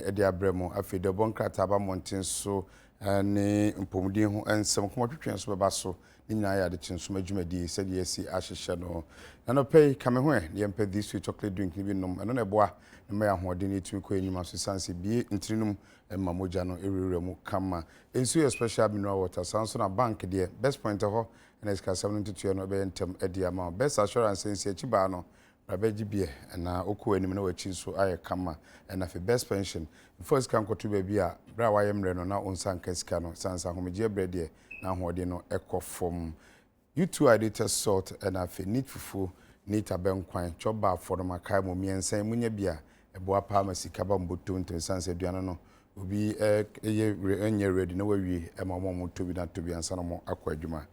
edi abremo afi de bonkrata ba monten so ne mpomudi ho ensem komotwetwen so beba so ni nyina ya de chinso adwumadi se de asi ahyehye no na no pay kame ho e ye mpa this sweet chocolate drink ni bi nom eno na eboa na ya hoden etumi ko enyima so sanse bi ntirinum emma moja no ewurewura mu kama ensu ye special mineral water sanso na bank de best point ho na iska 72 no be ntem edi ama best assurance ensi achiba no rabeji bie na oku anim na wachi so aye kama na for best pension first kan koto ba bia bra wa yemre no na onsan kasika no sansa homeje brede na hode no ekofom you2 edited salt na for need fufu need abenkwan choba for ma kai mo miensan munya bia eboa pa masika ba mboto nten sansa aduano no obi enye ready na wawie emamo mo tobi na tobi ansa no mo akwadwuma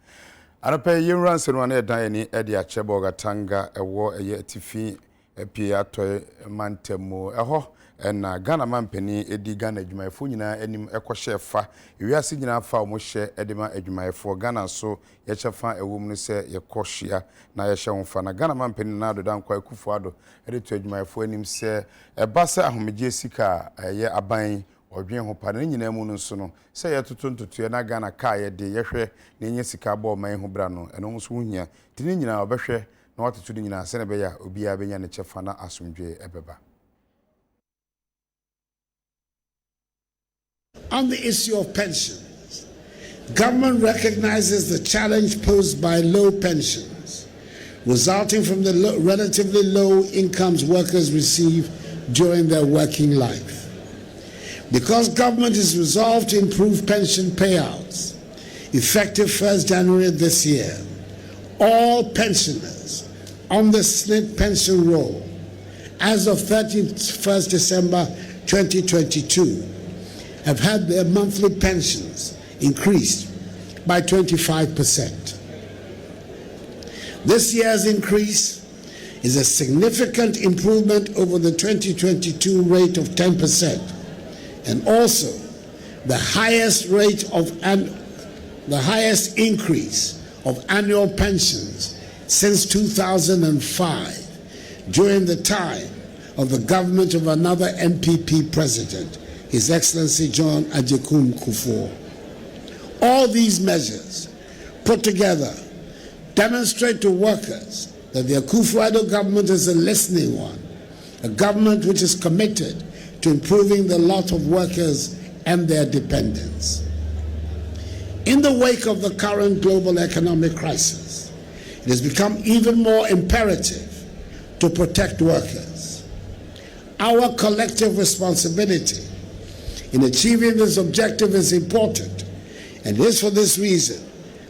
Anape yinran senu na edan ni edi achebo gatanga ewo eye tifi epie atoy mantemu eho na Ghana mampani edi Ghana adwumayefo nyina enim ekohye fa ewiase nyina fa o mo hye edima adwumayefo Ghana so ye chefa ewom no se ye kohya na ye hye wonfa na Ghana mampani na adodan kwa kufu ado edi to adwumayefo enim se eba se ahomegye sika ye aban odwen ho pa na nyina mu no so no se ye totontoto na Ghana ka ye de ye hwe na enye sika ba o man ho bra no eno so hunya tini nyina obehwe na watoto ni nyina se ne be ya obi a benya ne chefa na asomdwe ebeba. On the issue of pensions, government recognizes the challenge posed by low pensions resulting from the relatively low incomes workers receive during their working life. Because government is resolved to improve pension payouts, effective 1st January this year, all pensioners on the SNP pension roll as of 31st December 2022 have had their monthly pensions increased by 25%. This year's increase is a significant improvement over the 2022 rate of 10%. And also the highest increase of annual pensions since 2005, during the time of the government of another MPP president, His Excellency John Agyekum Kufuor. All these measures put together demonstrate to workers that the Akufo-Addo government is a listening one, a government which is committed to improving the lot of workers and their dependents. In the wake of the current global economic crisis, it has become even more imperative to protect workers. Our collective responsibility in achieving this objective is important, and it is for this reason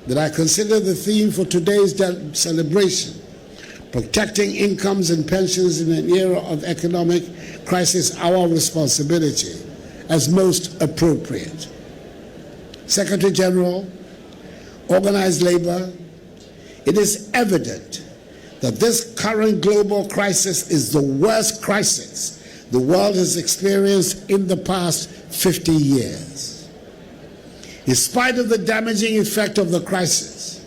that I consider the theme for today's celebration, protecting incomes and pensions in an era of economic crisis, our responsibility, as most appropriate. Secretary General, organized labor, it is evident that this current global crisis is the worst crisis the world has experienced in the past 50 years. In spite of the damaging effect of the crisis,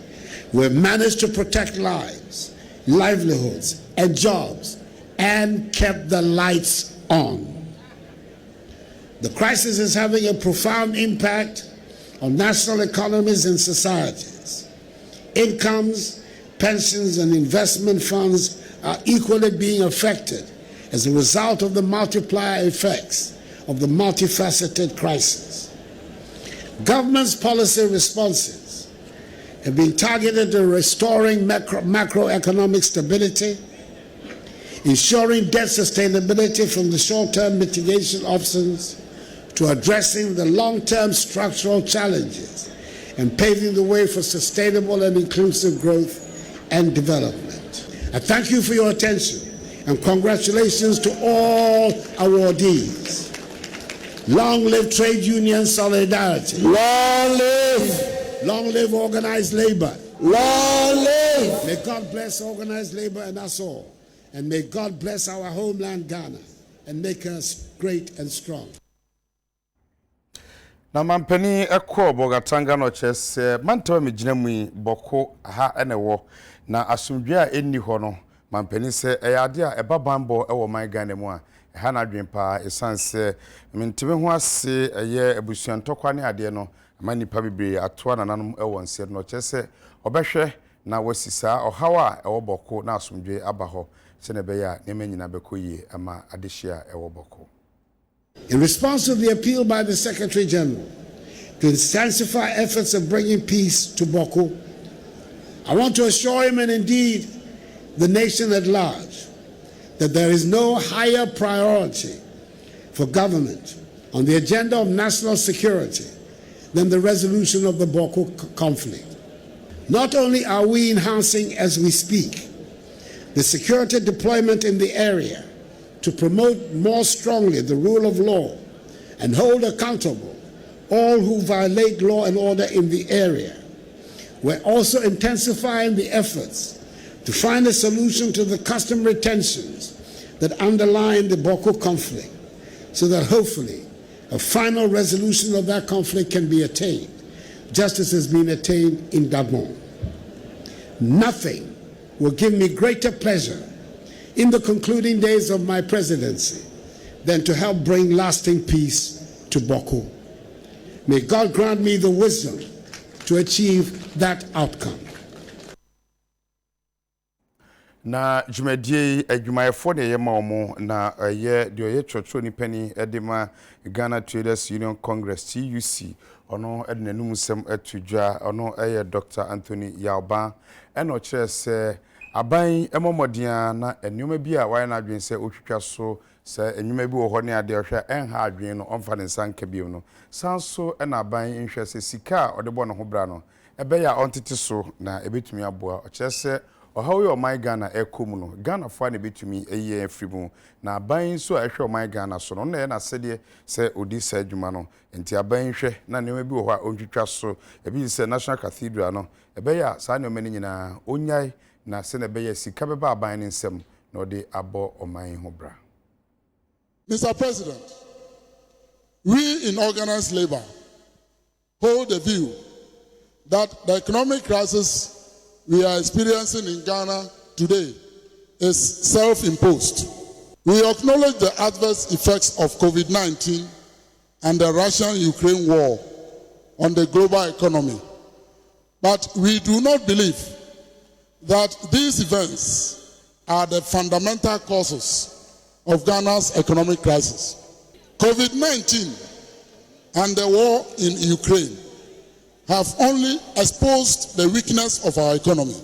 we have managed to protect lives, livelihoods, and jobs, and kept the lights on. The crisis is having a profound impact on national economies and societies. Incomes, pensions, and investment funds are equally being affected as a result of the multiplier effects of the multifaceted crisis. Government's policy responses have been targeted at restoring macroeconomic stability, ensuring debt sustainability from the short-term mitigation options to addressing the long-term structural challenges and paving the way for sustainable and inclusive growth and development. I thank you for your attention and congratulations to all awardees. Long live trade union solidarity. Long live! Long live organized labor. Long live! May God bless organized labor and us all. And may God bless our homeland Ghana and make us great and strong. Na mampani ekọ bogatanga no chese mantawa mejinamui boko ha enewo na asomdwe a enni ho no mampani se eyade a eba bambo ewo man Ghana mu a ha na adwen pa esanse mentime ho ase eye abusuantokwa ne ade no ama nipa bebre atoa nananom ewon se no kyese obehwe na wasisa ohawa ewoboko na asomdwe abaho se ne beya ne manyina bekoyi ama adehia ewoboko. In response to the appeal by the Secretary General to intensify efforts of bringing peace to Boko, I want to assure him, and indeed the nation at large, that there is no higher priority for government on the agenda of national security than the resolution of the Boko conflict. Not only are we enhancing as we speak the security deployment in the area to promote more strongly the rule of law and hold accountable all who violate law and order in the area, we're also intensifying the efforts to find a solution to the customary tensions that underline the Boko conflict, so that hopefully a final resolution of that conflict can be attained, just as has been attained in Gabon. Nothing will give me greater pleasure in the concluding days of my presidency than to help bring lasting peace to Boko. May God grant me the wisdom to achieve that outcome. Na jumadie adwumayefo ne ye maomo na ye de oye chotro ni pani edema Ghana Traders Union Congress TUC ono ednanum sem atudwa ono eye Dr. Anthony Yalba eno kire se aban emomodia na enwuma bi a waye na adwen se otwitwa so se enwuma bi wo ho ne ade ohwe enha adwen no omfa ne sanka bi no sanso ena aban nhwe se sika odebo no ho bra no ebe ya ontete so na ebetumi aboa o kire se ohawo yo my Ghana ekom no Ghana fa ne betumi eye afrimu na aban so a ehwe my Ghana so no na na sede se odi sa adwuma no enti aban hwe na ne bi wo ho a ontwitwa so ebi se National Cathedral no ebe ya sa ne omani nyina onyai na se ne be ya sika beba aban ne nsem na odi abo oman ho bra. Mr. President, we in organized labor hold the view that the economic crisis we are experiencing in Ghana today is self-imposed. We acknowledge the adverse effects of COVID-19 and the Russian-Ukraine war on the global economy, but we do not believe that these events are the fundamental causes of Ghana's economic crisis. COVID-19 and the war in Ukraine have only exposed the weakness of our economy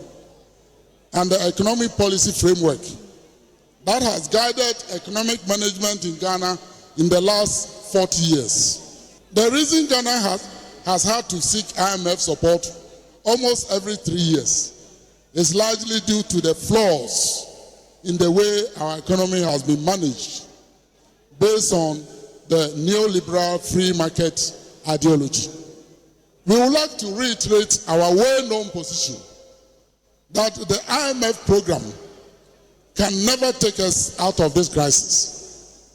and the economic policy framework that has guided economic management in Ghana in the last 40 years. The reason Ghana has had to seek IMF support almost every 3 years is largely due to the flaws in the way our economy has been managed based on the neoliberal free market ideology. We would like to reiterate our well-known position that the IMF program can never take us out of this crisis.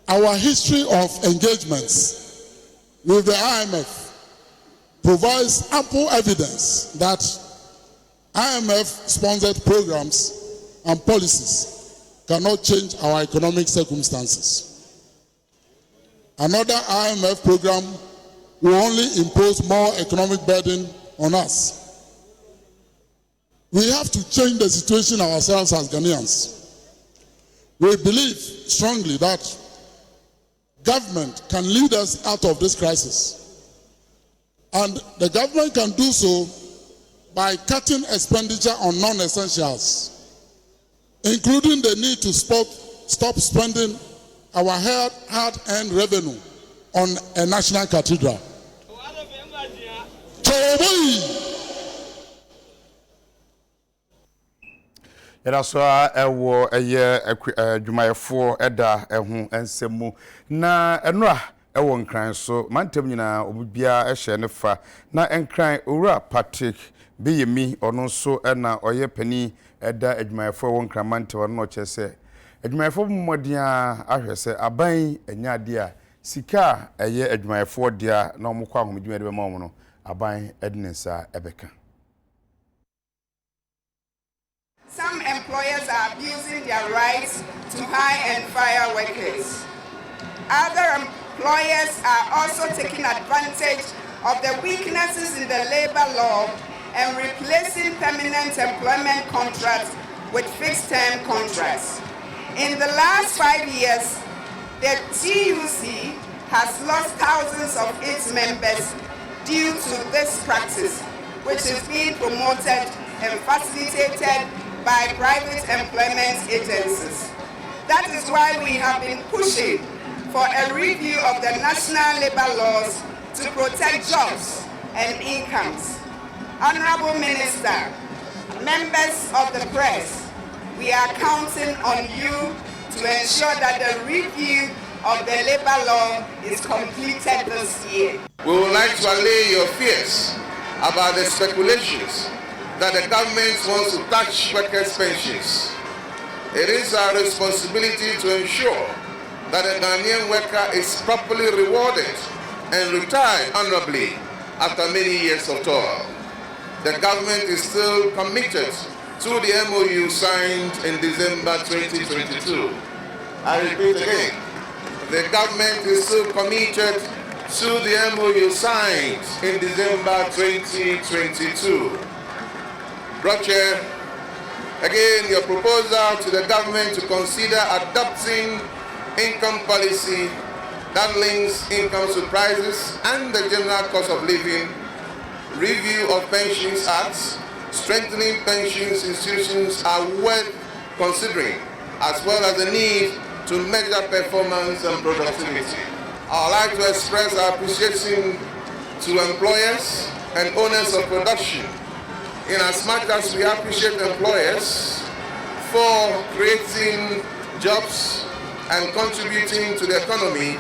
Our history of engagements with the IMF provides ample evidence that IMF-sponsored programs and policies cannot change our economic circumstances. Another IMF program will only impose more economic burden on us. We have to change the situation ourselves as Ghanaians. We believe strongly that government can lead us out of this crisis. And the government can do so by cutting expenditure on non-essentials, including the need to stop spending our hard-earned revenue on a national cathedral. So ewo eye adwumayefo eda ehu ensemu na enura ewo nkran so mantem nyina obubia ehye ne fa na enkran owura Patrick Beyemi ono so na oye pani eda adwumayefo ewo nkran mantem no chese adwumayefo mmodian ahwese aban enyade a sika eye adwumayefo dia na omukwa ahomdwuma de be ma omo no aban edinensa ebeka. Some employers are abusing their rights to hire and fire workers. Other employers are also taking advantage of the weaknesses in the labor law and replacing permanent employment contracts with fixed-term contracts. In the last 5 years, the TUC has lost thousands of its members due to this practice, which is being promoted and facilitated by private employment agencies. That is why we have been pushing for a review of the national labor laws to protect jobs and incomes. Honorable Minister, members of the press, we are counting on you to ensure that the review of the labor law is completed this year. We would like to allay your fears about the speculations that the government wants to touch workers' pensions. It is our responsibility to ensure that a Ghanaian worker is properly rewarded and retired honorably after many years of toil. The government is still committed to the MOU signed in December 2022. I repeat again, the government is still committed to the MOU signed in December 2022. Roger, again, your proposal to the government to consider adopting income policy that links incomes to prices and the general cost of living, review of pensions acts, strengthening pensions institutions are worth considering, as well as the need to measure performance and productivity. I would like to express our appreciation to employers and owners of production, in as much as we appreciate employers for creating jobs and contributing to the economy.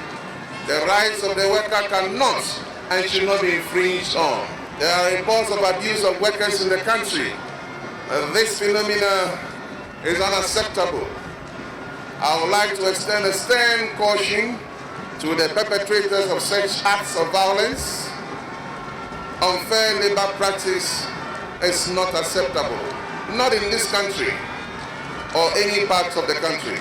The rights of the worker cannot and should not be infringed on. There are reports of abuse of workers in the country. This phenomena is unacceptable. I would like to extend a stern caution to the perpetrators of such acts of violence. Unfair labor practice is not acceptable, not in this country or any part of the country.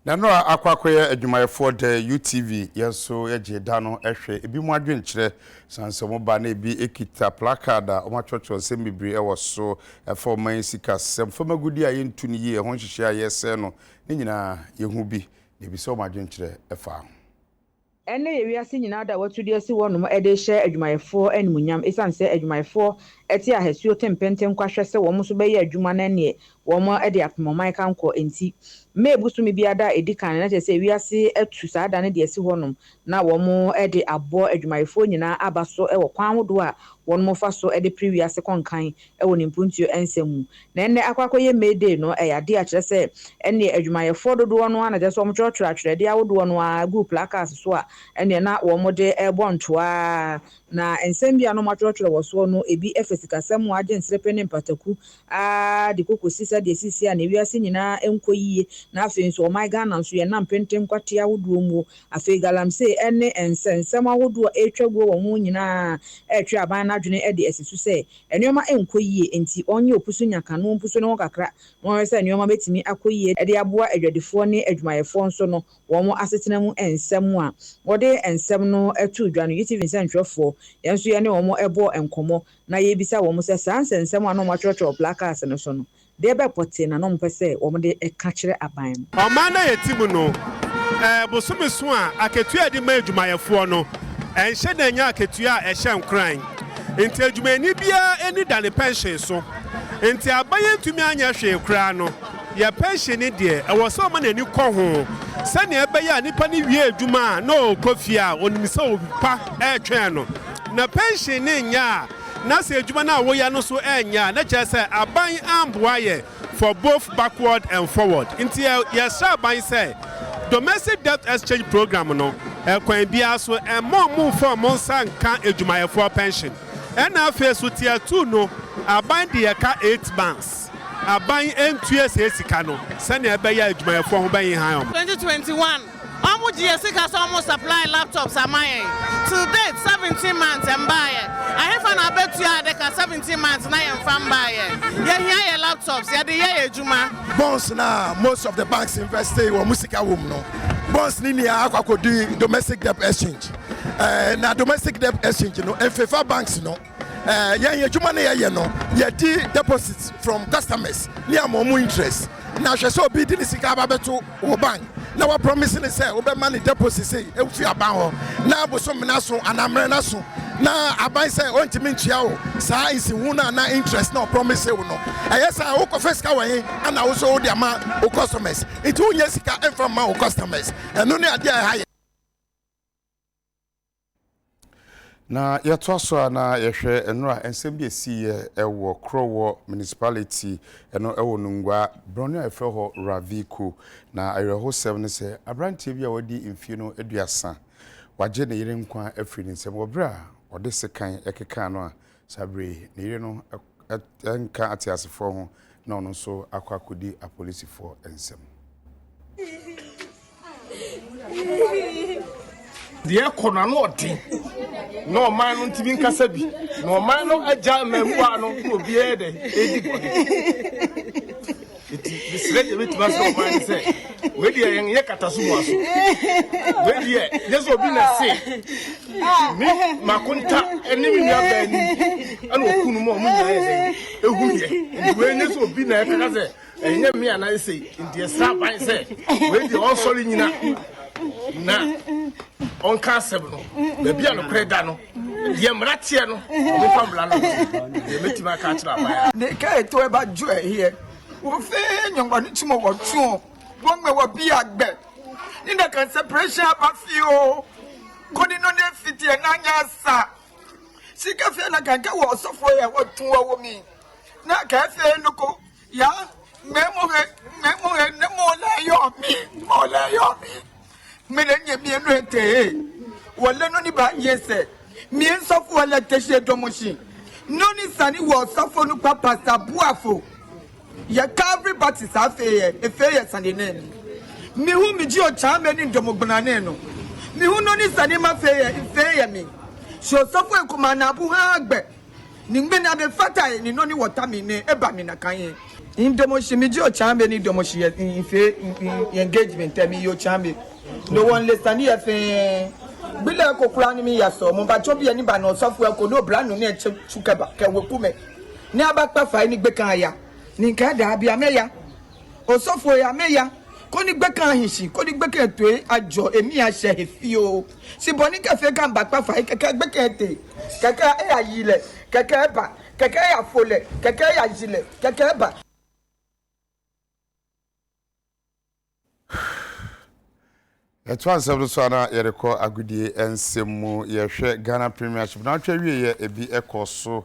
Na no akwakoye adwumayefo de UTV yeso yeje da no ehwe ebi mu adwenkyere sansemo ba na ebi ekita placard a omachocho sembibri ewo so efo man sika sem famagudi a yentu ni ye ho hwehwe a yese no ni nyina yehu bi ebi so omadwenkyere efa ene ye wiase nyina da watudi asi wonom ede hye adwumayefo animunyam esanse adwumayefo eti ahesuo tempentem kwahwe se wo so be ye adwuma na ne wo ede akomoman kanko enti mebusu mi biada edikan na tese wiase atu saada ne de asi wonom na wo ede abo adwumayefo nyina abaso ewo kwan hodo a wonom fa so ede previous konkan ewo nimpuntuo ensemu na enne akwakoye mede no eyade a kire se enne adwumayefo dodo no ana tese wo mchotro atwede awodo no a group placards so a enne na wo de ebontoa na ensembia no machotro wo so no ebi efesika semu age nsrepe ne mpataku de kokosi sa de sisi a na wiase nyina enkoyie na afi nso my Ghana nso ye na mpentem kwate awodo mu afi galamse ene ensensem awodo etwago wo mu nyina etwe aban na dwene ede esisu se enioma enkoyie enti onye opusu nyaka no opusu no kakra no se enioma betimi akoyie ede aboa adwadefo ne adwumayefo nso no wo asetena mu ensem a wode ensem no etu dwa no UTV nsentwefo yenso ye ne wo ebo enkomo na ye bisa wo se sansensem a no machurch placards no so no debe pote na no mpese wo de eka kire aban omana yetimu no bosumiso a aketu adi ma adwumayefo no enhye na nya aketu a ehye nkran enti adwumani bia eni dane pension so enti abaye ntumi anya hwe kra no ya pension ni de ewo so ma na ni kɔ ho se na ebe ya nipa ni wie adwuma no kofia onimisa opa etwen no na pension ni nya na se adwuma na wo ya no so enya na kye se aban amboaye for both backward and forward nti yes aban say domestic debt exchange program no kwan bia so move for monsan kan adwumayefo pension na face so tier 2 no aban de ka 8 months aban entue se sika no se na ebe ya adwumayefo ho ban han 2021 almost GSC almost supply laptops am I? To date 17 months and buy it. I have an bet you are 17 months na am fan buy it. Yeah, here laptops. Yeah, the year juma. Bonds now most of the banks invest in musica room no. Bonds ni akwa do domestic debt exchange. Na domestic debt exchange no and favor banks no. Yeah, juma na yeah no. Yeah, deposits from customers. Near more interest. Now she so be the sika babeto wo bank. Now what promising say obe money deposit say e fi aban ho. Na bo so menaso anamre na so. Na aban say on timi ntua wo. Sa isi hu na interest na promise wo no. Yes I wo confess ka we and also wo dia ma wo customers. It won sika em ma wo customers. Eno ne ade ha. Na yɛto so na yɛhwɛ enura ensem bi esi ɛwɔ Krowo municipality ɛno ɛwɔ Nungwa Broni a ɛfrɛ hɔ Raviko na ayɛho 7 ne sɛ abrantie bi a wadi mfie no aduasa wagye ne yere nkwa afiri ne nsɛm wɔbra a ɔde sekan ɛkeka no a sabre ne yere no ɛnka atiasefo ho na ɔno nso akɔ akodi apolisifo nsɛm deɛ kɔna no ɔde no man no ntimi nkasa bi no man no agya mamua no ko biɛ de edi bɔde this lady with us no man say we dey yen kataso mu aso we dey yes obi na say me makunta enimi nua ba ni ana okunu mu omu nya say ehu ye we yes obi na kaka say enye me ana say ndie sra ban say we dey on sorry nyina na on castle no baby no preda no ye mratie no o famla no ye metima ka kira ba ne ka eto e ba jo e here wo fe nyongwa ni timo wo tuo won me wo bi agbe ni na kan separation ba fi o kodi no ne fiti e na nya sa sika fe na kan ka wo Osafo ye wo tuo wo mi na ka fe no ko ya memo he ne mo la yo mi menenye mienu ete wale no ni ba yese mien sofo wale teshe domoshi no ni sani wo Osafo no papa sabuafo ya everybody sa feye efeye sani ne mi hu mi ji o chambe ni domogbona ne no mi hu no ni sani ma feye mi so Osafo ekuma na abu ha agbe ni ngbe na be fata ni no ni water mi ne eba mi na kan in domoshi mi ji o chambe ni domoshi ife engagement mi yo chambe no one listen here fe bila ko kura ni mi yaso mo ba chobi ani ba na Osafo ko no bra no na chukaba ke wekume ni abakpa fa ni gbe kan aya ni nka da bia meya Osafo ya meya ko ni gbe kan hinsi ko ni gbe kan to ajo emi a se hefi o si boni ka fe kan bakpa fa keke gbe kan te keke e ayile keke ba keke ya fole keke ya jile keke ba Etwan sebdo so na yereko agudie ensemu yehwe Ghana Premiership na atwa wiye ebi ekoso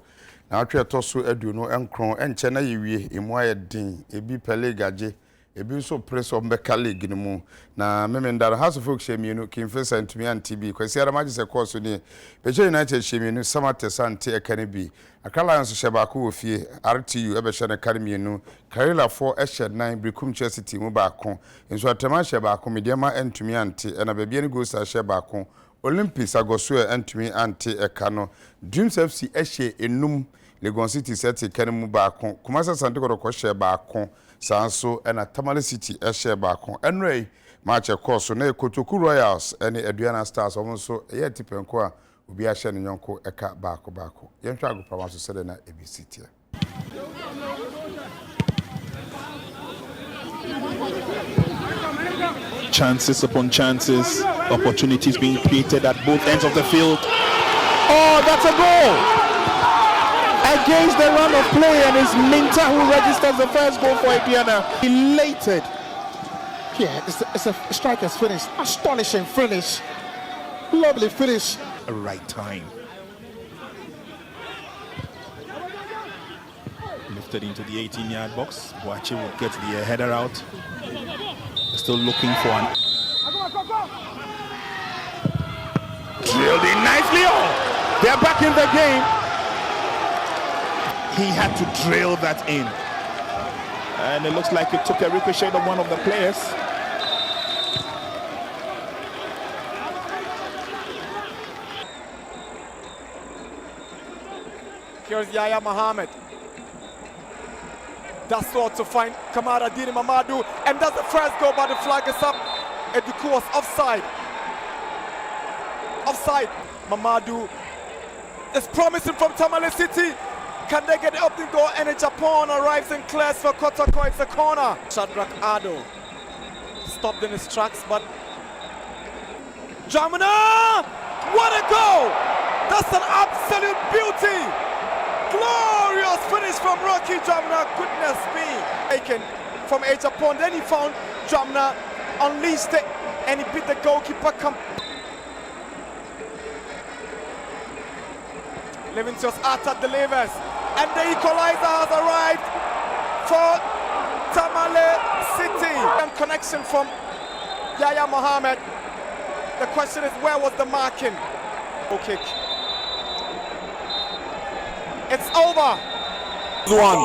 na atwa etoso aduno enkron enche na yewie emu ayedin ebi pele gaje ebi nso press of Mbeka League ni mu na memendara House of Folk shemienu Kimfesa ntumi antibi kwesi aramaji se course ni Beche United shemienu Samate Sante Ekanebi Akala nso sheba ko ofie RTU ebe hye ne karemienu Karela 4 eshed 9 Brikum City mu ba ko nso atema sheba ko mediama ntumi ante na bebia ni gosa sheba ko Olympics agoso ntumi ante ekano Dreams FC ehye enum Legon City set kanemu ba ko Kumasa Sante ko sheba ko Sanso ena Tamale City ehye ba ko enrei match course na Kotoku Royals ene Aduana Stars omonso eye tipenko a obi ahye ne nyonko eka baako yenhwa agopama so sede na ABC tie chances upon chances, opportunities being created at both ends of the field. Oh, that's a goal! Against the run of play, and it's Minta who registers the first goal for Aduana. Elated. Yeah, it's a striker's finish. Astonishing finish. Lovely finish. Right time. Lifted into the 18-yard box. Boache will get the header out. Still looking for an... Drilled in nicely. Oh, they're back in the game. He had to drill that in. And it looks like it took a ricochet of one of the players. Here's Yaya Mohammed. That's all to find Kamara Dini Mamadou, and that's the first goal, but the flag is up. Eduku was offside. Offside. Mamadou is promising from Tamale City. Can they get up the goal? And Japan arrives and clears for Kotoko. It's a corner. Shadrach Ado stopped in his tracks, but Jamina! What a goal! That's an absolute beauty! Glorious finish from Rocky Jamina. Goodness me! Taken from Japan. Then he found Jamina, unleashed it, and he beat the goalkeeper. Levincius Atta delivers, and the equalizer has arrived for Tamale City. And connection from Yaya Mohammed. The question is, where was the marking? Goal kick. It's over. One.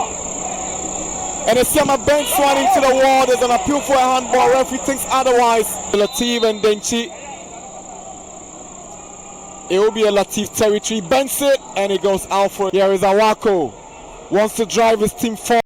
And it's Yama bench one into the wall. There's an appeal for a handball. Referee thinks otherwise. Latif and Denchi. It will be a Latif territory. Bends it, and it goes out for it. Here is Awako. Wants to drive his team forward.